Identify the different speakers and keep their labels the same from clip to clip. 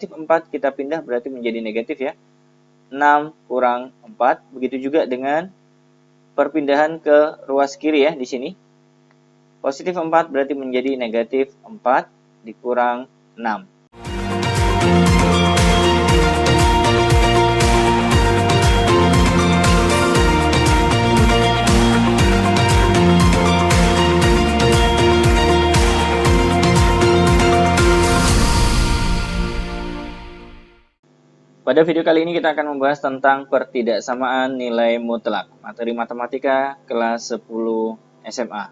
Speaker 1: Positif 4 kita pindah berarti menjadi negatif ya. 6 kurang 4. Begitu juga dengan perpindahan ke ruas kiri ya di sini. Positif 4 berarti menjadi negatif 4 dikurang 6. Pada video kali ini kita akan membahas tentang pertidaksamaan nilai mutlak, materi matematika kelas 10 SMA.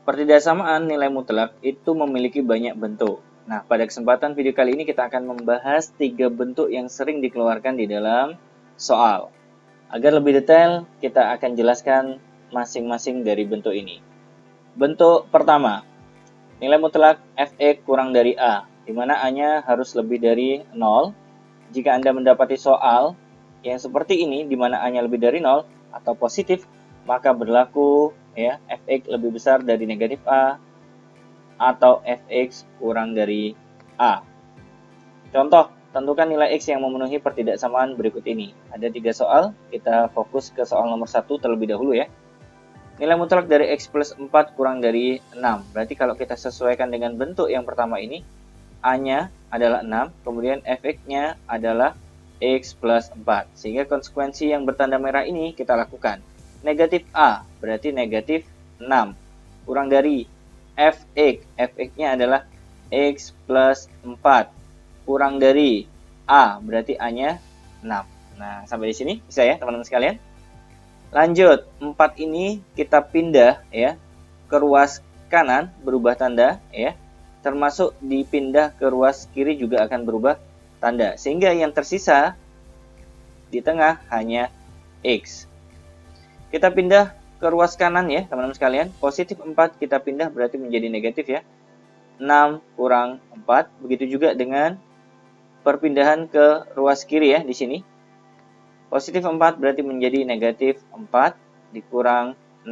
Speaker 1: Pertidaksamaan nilai mutlak itu memiliki banyak bentuk. Nah, pada kesempatan video kali ini kita akan membahas 3 bentuk yang sering dikeluarkan di dalam soal. Agar lebih detail, kita akan jelaskan masing-masing dari bentuk ini. Bentuk pertama, nilai mutlak Fx kurang dari A, di mana A-nya harus lebih dari 0. Jika Anda mendapati soal yang seperti ini, di mana A-nya lebih dari 0 atau positif, maka berlaku ya Fx lebih besar dari negatif A atau Fx kurang dari A. Contoh, tentukan nilai X yang memenuhi pertidaksamaan berikut ini. Ada 3 soal, kita fokus ke soal nomor 1 terlebih dahulu ya. Nilai mutlak dari X plus 4 kurang dari 6. Berarti kalau kita sesuaikan dengan bentuk yang pertama ini, A-nya adalah 6, kemudian Fx-nya adalah X plus 4. Sehingga konsekuensi yang bertanda merah ini kita lakukan. Negatif A, berarti negatif 6. Kurang dari Fx, Fx-nya adalah X plus 4. Kurang dari A, berarti A-nya 6. Nah, sampai di sini bisa ya teman-teman sekalian? Lanjut, 4 ini kita pindah ya ke ruas kanan, berubah tanda ya. Termasuk dipindah ke ruas kiri juga akan berubah tanda. Sehingga yang tersisa di tengah hanya X. Kita pindah ke ruas kanan ya teman-teman sekalian. Positif 4 kita pindah berarti menjadi negatif ya. 6 kurang 4. Begitu juga dengan perpindahan ke ruas kiri ya di sini. Positif 4 berarti menjadi negatif 4 dikurang 6.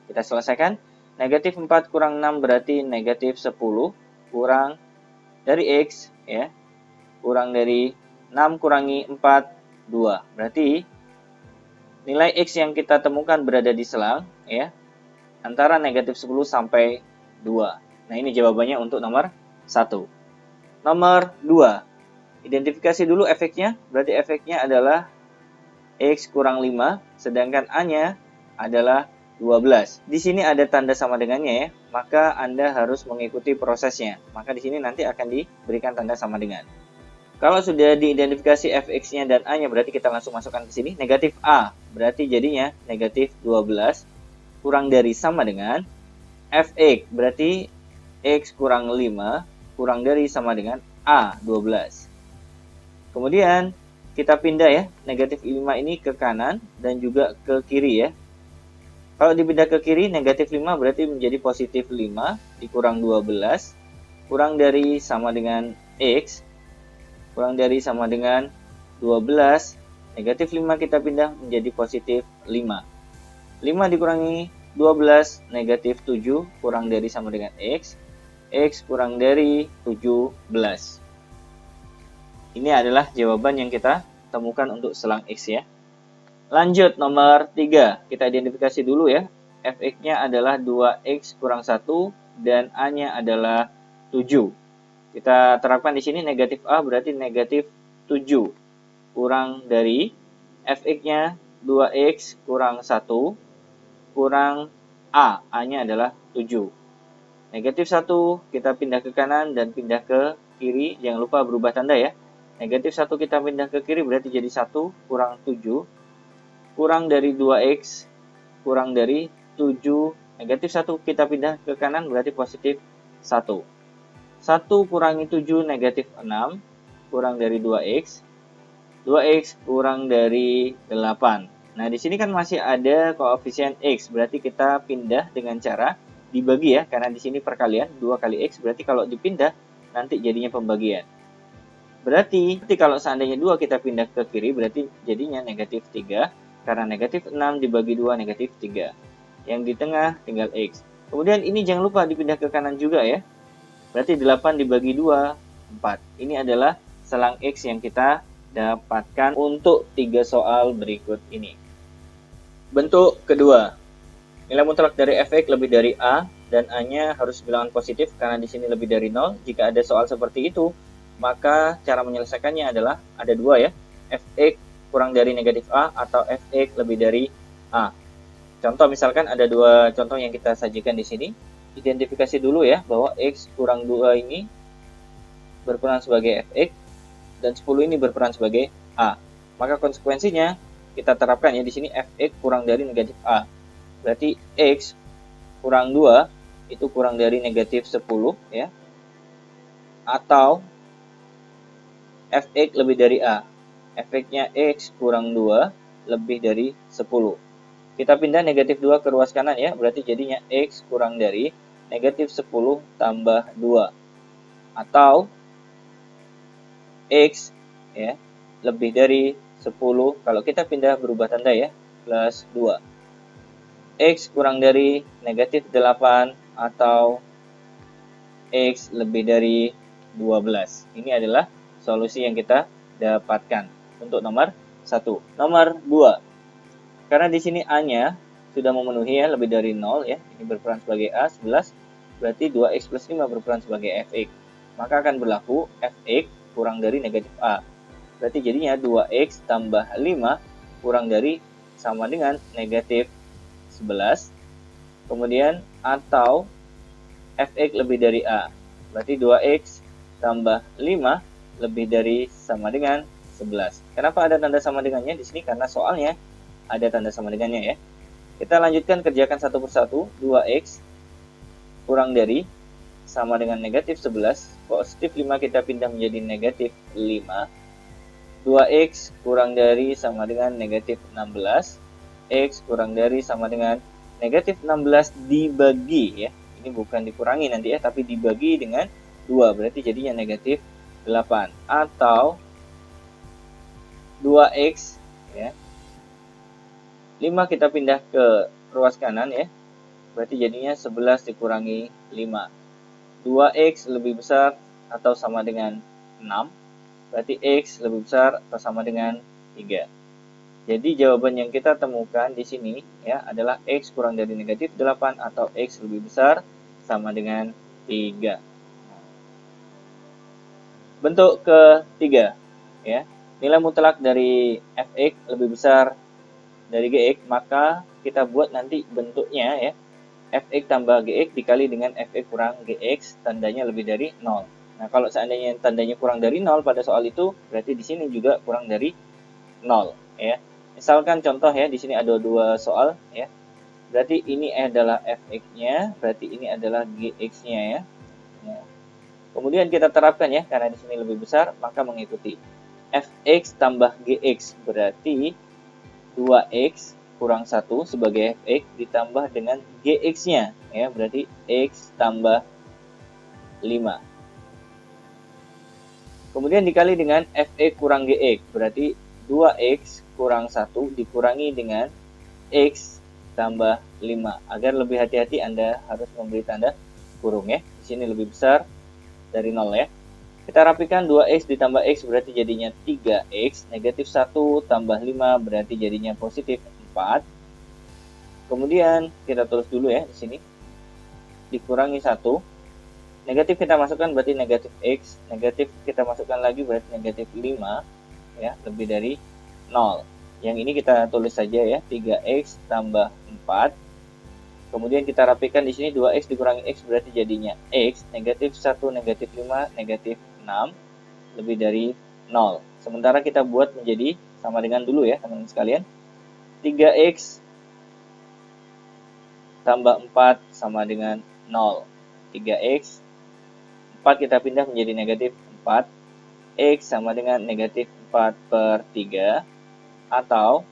Speaker 1: Kita selesaikan. Negatif 4 kurang 6 berarti negatif 10. Kurang dari X ya, kurang dari 6 kurangi 4, 2. Berarti nilai X yang kita temukan berada di selang ya, antara negatif 10 sampai 2. Nah, ini jawabannya untuk nomor 1. Nomor 2, identifikasi dulu efeknya. Berarti efeknya adalah X kurang 5, sedangkan A-nya adalah 12. Di sini ada tanda sama dengannya ya, maka Anda harus mengikuti prosesnya. Maka di sini nanti akan diberikan tanda sama dengan. Kalau sudah diidentifikasi Fx-nya dan A-nya, berarti kita langsung masukkan ke sini. Negatif A, berarti jadinya negatif 12. Kurang dari sama dengan Fx, berarti X kurang 5. Kurang dari sama dengan A, 12. Kemudian kita pindah ya, negatif 5 ini ke kanan dan juga ke kiri ya. Kalau dipindah ke kiri, negatif 5 berarti menjadi positif 5 dikurang 12. Kurang dari sama dengan X. Kurang dari sama dengan 12. Negatif 5 kita pindah menjadi positif 5. 5 dikurangi 12, negatif 7. Kurang dari sama dengan X. X kurang dari 17. Ini adalah jawaban yang kita temukan untuk selang X ya. Lanjut nomor 3, kita identifikasi dulu ya. Fx-nya adalah 2x kurang 1 dan A-nya adalah 7. Kita terapkan di sini negatif A berarti negatif 7. Kurang dari Fx-nya 2x kurang 1 kurang A. A-nya adalah 7. Negatif 1 kita pindah ke kanan dan pindah ke kiri. Jangan lupa berubah tanda ya. Negatif 1 kita pindah ke kiri berarti jadi 1 kurang 7. Kurang dari 2x, kurang dari 7, negatif 1 kita pindah ke kanan berarti positif 1. 1 kurangi 7 negatif 6, kurang dari 2x. 2x kurang dari 8. Nah, di sini kan masih ada koefisien x, berarti kita pindah dengan cara dibagi ya, karena di sini perkalian 2 kali x, berarti kalau dipindah nanti jadinya pembagian. Berarti kalau seandainya 2 kita pindah ke kiri berarti jadinya negatif 3. Karena negatif 6 dibagi 2 negatif 3. Yang di tengah tinggal X. Kemudian ini jangan lupa dipindah ke kanan juga ya. Berarti 8 dibagi 2 4. Ini adalah selang X yang kita dapatkan untuk 3 soal berikut ini. Bentuk kedua, nilai mutlak dari fx lebih dari A dan A-nya harus bilangan positif karena di sini lebih dari 0. Jika ada soal seperti itu, maka cara menyelesaikannya adalah ada dua ya, fx kurang dari negatif A atau fx lebih dari A. Contoh misalkan ada dua contoh yang kita sajikan di sini. Identifikasi dulu ya bahwa x kurang 2 ini berperan sebagai fx dan 10 ini berperan sebagai A. Maka konsekuensinya kita terapkan ya di sini fx kurang dari negatif A. Berarti x kurang 2 itu kurang dari negatif 10 ya. Atau fx lebih dari A. Fx-nya x kurang 2 lebih dari 10. Kita pindah negatif 2 ke ruas kanan ya, berarti jadinya x kurang dari negatif 10 tambah 2. Atau x ya lebih dari 10, kalau kita pindah berubah tanda ya, plus 2. X kurang dari negatif 8 atau x lebih dari 12. Ini adalah solusi yang kita dapatkan untuk nomor 1. Nomor 2. Karena di sini A-nya sudah memenuhi ya, lebih dari 0 ya. Ini berperan sebagai A 11, berarti 2x plus 5 berperan sebagai fx. Maka akan berlaku fx kurang dari negatif A. Berarti jadinya 2x tambah 5 kurang dari sama dengan negatif 11. Kemudian atau fx lebih dari A. Berarti 2x tambah 5 lebih dari sama dengan 11. Kenapa ada tanda sama dengannya di sini? Karena soalnya ada tanda sama dengannya ya. Kita lanjutkan kerjakan satu persatu. 2x kurang dari sama dengan negatif 11. Positif 5 kita pindah menjadi negatif 5. 2x kurang dari sama dengan negatif 16. X kurang dari sama dengan negatif 16 dibagi ya. Ini bukan dikurangi nanti ya, tapi dibagi dengan 2. Berarti jadinya negatif 8. Atau 2x ya. 5 kita pindah ke ruas kanan ya. Berarti jadinya 11 dikurangi 5. 2x lebih besar atau sama dengan 6. Berarti x lebih besar atau sama dengan 3. Jadi jawaban yang kita temukan di sini ya adalah x kurang dari negatif 8 atau x lebih besar sama dengan 3. Bentuk ketiga ya. Nilai mutlak dari fx lebih besar dari gx, maka kita buat nanti bentuknya ya, fx tambah gx dikali dengan fx kurang gx, tandanya lebih dari 0. Nah, kalau seandainya tandanya kurang dari 0 pada soal itu, berarti di sini juga kurang dari 0 ya. Misalkan contoh ya, di sini ada dua soal ya. Berarti ini adalah fx-nya, berarti ini adalah gx-nya ya. Kemudian kita terapkan ya, karena di sini lebih besar, maka mengikuti fx tambah gx berarti 2x kurang 1 sebagai fx ditambah dengan gx-nya ya, berarti x tambah 5. Kemudian dikali dengan fx kurang gx, berarti 2x kurang 1 dikurangi dengan x tambah 5. Agar lebih hati-hati Anda harus memberi tanda kurung ya. Di sini lebih besar dari 0 ya. Kita rapikan 2x ditambah x berarti jadinya 3x, negatif 1 tambah 5 berarti jadinya positif 4. Kemudian kita tulis dulu ya di sini. Dikurangi 1. Negatif kita masukkan berarti negatif x, negatif kita masukkan lagi berarti negatif 5 ya, lebih dari 0. Yang ini kita tulis saja ya, 3x tambah 4. Kemudian kita rapikan di sini 2x dikurangi x berarti jadinya x, negatif 1, negatif 5, negatif 6, lebih dari 0. Sementara kita buat menjadi sama dengan dulu ya teman-teman sekalian. 3x tambah 4 sama dengan 0. 3x, 4 kita pindah menjadi negatif 4. X sama dengan negatif 4 per 3. Atau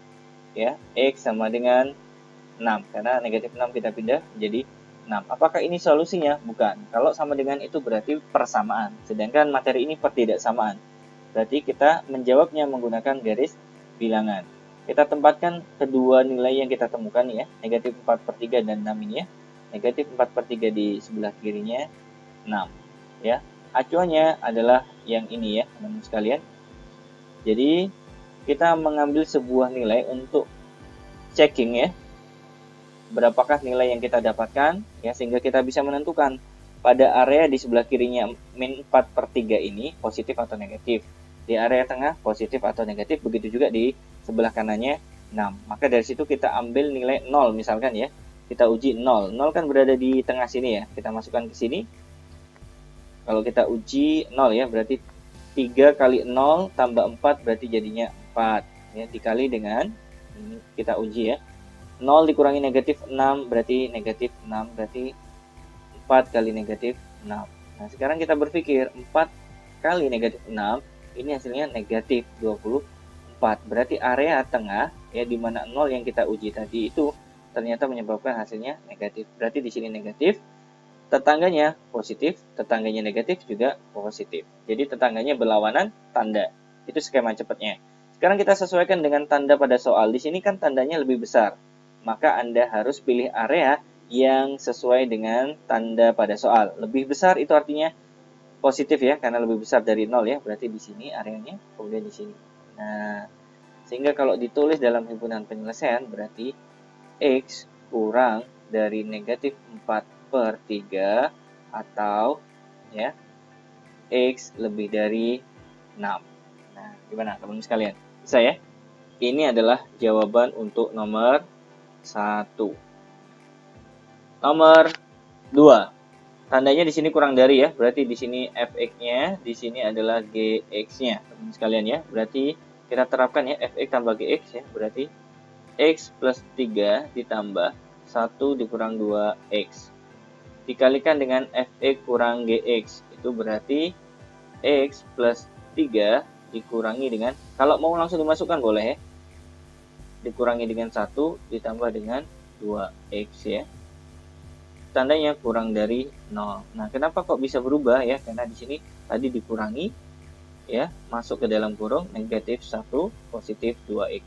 Speaker 1: ya x sama dengan 6, karena negatif 6 kita pindah menjadi 6. Apakah ini solusinya? Bukan. Kalau sama dengan itu berarti persamaan. Sedangkan materi ini pertidaksamaan. Berarti kita menjawabnya menggunakan garis bilangan. Kita tempatkan kedua nilai yang kita temukan ya. Negatif 4 per 3 dan 6 ini ya. Negatif 4 per 3 di sebelah kirinya 6. Ya. acuannya adalah yang ini ya teman-teman sekalian. Jadi kita mengambil sebuah nilai untuk checking ya, berapakah nilai yang kita dapatkan ya, sehingga kita bisa menentukan pada area di sebelah kirinya min 4/3 ini positif atau negatif, di area tengah positif atau negatif, begitu juga di sebelah kanannya 6. Maka dari situ kita ambil nilai 0 misalkan ya, kita uji 0. 0 kan berada di tengah sini ya, kita masukkan ke sini. Kalau kita uji 0 ya, berarti 3 kali 0 tambah 4 berarti jadinya 4 ya, dikali dengan ini kita uji ya, 0 dikurangi negatif 6 berarti negatif 6, berarti 4 kali negatif 6. Nah sekarang kita berpikir 4 kali negatif 6 ini hasilnya negatif 24, berarti area tengah ya, di mana 0 yang kita uji tadi itu ternyata menyebabkan hasilnya negatif, berarti di sini negatif, tetangganya positif, tetangganya negatif juga positif. Jadi tetangganya berlawanan tanda. Itu skema cepatnya. Sekarang kita sesuaikan dengan tanda pada soal. Di sini kan tandanya lebih besar. Maka Anda harus pilih area yang sesuai dengan tanda pada soal. Lebih besar itu artinya positif ya, karena lebih besar dari 0 ya. Berarti di sini areanya, kemudian di sini. Nah, sehingga kalau ditulis dalam himpunan penyelesaian berarti X kurang dari negatif 4/3 atau ya X lebih dari 6. Nah, gimana teman-teman sekalian? Bisa ya? Ini adalah jawaban untuk nomor 1. Nomor 2. Tandanya di sini kurang dari ya, berarti di sini fx-nya, di sini adalah gx-nya, teman-teman sekalian ya. Berarti kita terapkan ya fx tambah gx ya, berarti x plus 3 ditambah 1 dikurang 2x dikalikan dengan fx kurang gx, itu berarti x plus 3 dikurangi dengan, kalau mau langsung dimasukkan boleh ya, dikurangi dengan 1 ditambah dengan 2x ya, tandanya kurang dari 0. Nah kenapa kok bisa berubah ya, karena di sini tadi dikurangi ya, masuk ke dalam kurung, negatif 1 positif 2x,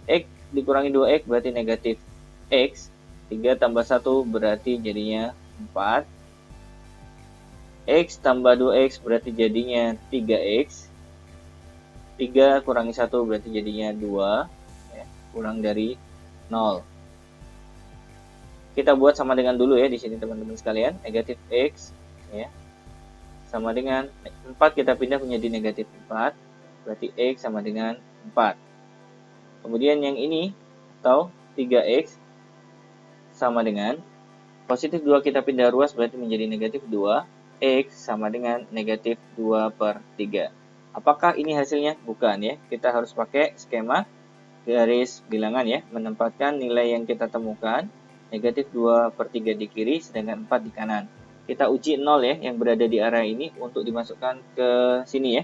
Speaker 1: x dikurangi 2x berarti negatif x, 3 tambah 1 berarti jadinya 4, x tambah 2x berarti jadinya 3x, 3 kurangi 1 berarti jadinya 2 ya, kurang dari 0. Kita buat sama dengan dulu ya di sini teman-teman sekalian, negatif x ya sama dengan 4, kita pindah menjadi negatif 4, berarti x sama dengan 4. Kemudian yang ini atau 3x sama dengan positif 2, kita pindah ruas berarti menjadi negatif 2, x sama dengan negatif 2/3. Apakah ini hasilnya? Bukan ya, kita harus pakai skema garis bilangan ya, menempatkan nilai yang kita temukan, negatif 2/3 di kiri, sedangkan 4 di kanan. Kita uji 0 ya, yang berada di area ini untuk dimasukkan ke sini ya.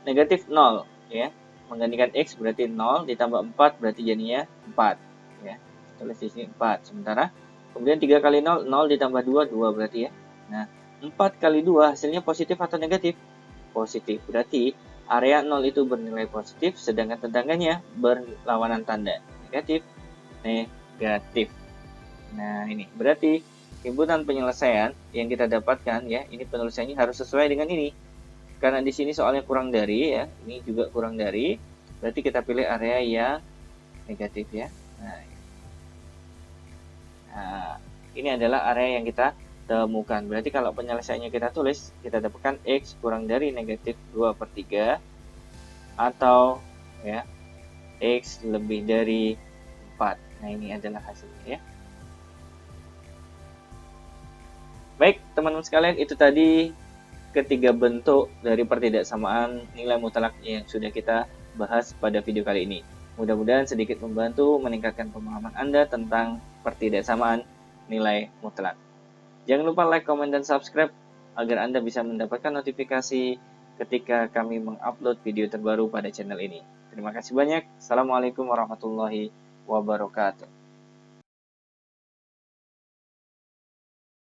Speaker 1: Negatif 0 ya, menggantikan x berarti 0, ditambah 4 berarti jadinya 4 ya. Tulis di sini 4. Sementara kemudian 3 kali 0, 0 ditambah 2, 2 berarti ya. Nah, 4 kali 2 hasilnya positif atau negatif? Positif. Berarti area 0 itu bernilai positif, sedangkan tetangganya berlawanan tanda. Negatif, negatif. Nah, ini berarti himpunan penyelesaian yang kita dapatkan ya, ini penulisannya harus sesuai dengan ini. Karena di sini soalnya kurang dari ya, ini juga kurang dari, berarti kita pilih area yang negatif ya. Nah, ini adalah area yang kita temukan. Berarti kalau penyelesaiannya kita tulis, kita dapatkan x kurang dari negatif 2/3 atau ya x lebih dari 4. Nah, ini adalah hasilnya ya. Baik, teman-teman sekalian, itu tadi ketiga bentuk dari pertidaksamaan nilai mutlak yang sudah kita bahas pada video kali ini. Mudah-mudahan sedikit membantu meningkatkan pemahaman Anda tentang pertidaksamaan nilai mutlak. Jangan lupa like, komen, dan subscribe agar Anda bisa mendapatkan notifikasi ketika kami mengupload video terbaru pada channel ini. Terima kasih banyak. Assalamualaikum warahmatullahi wabarakatuh.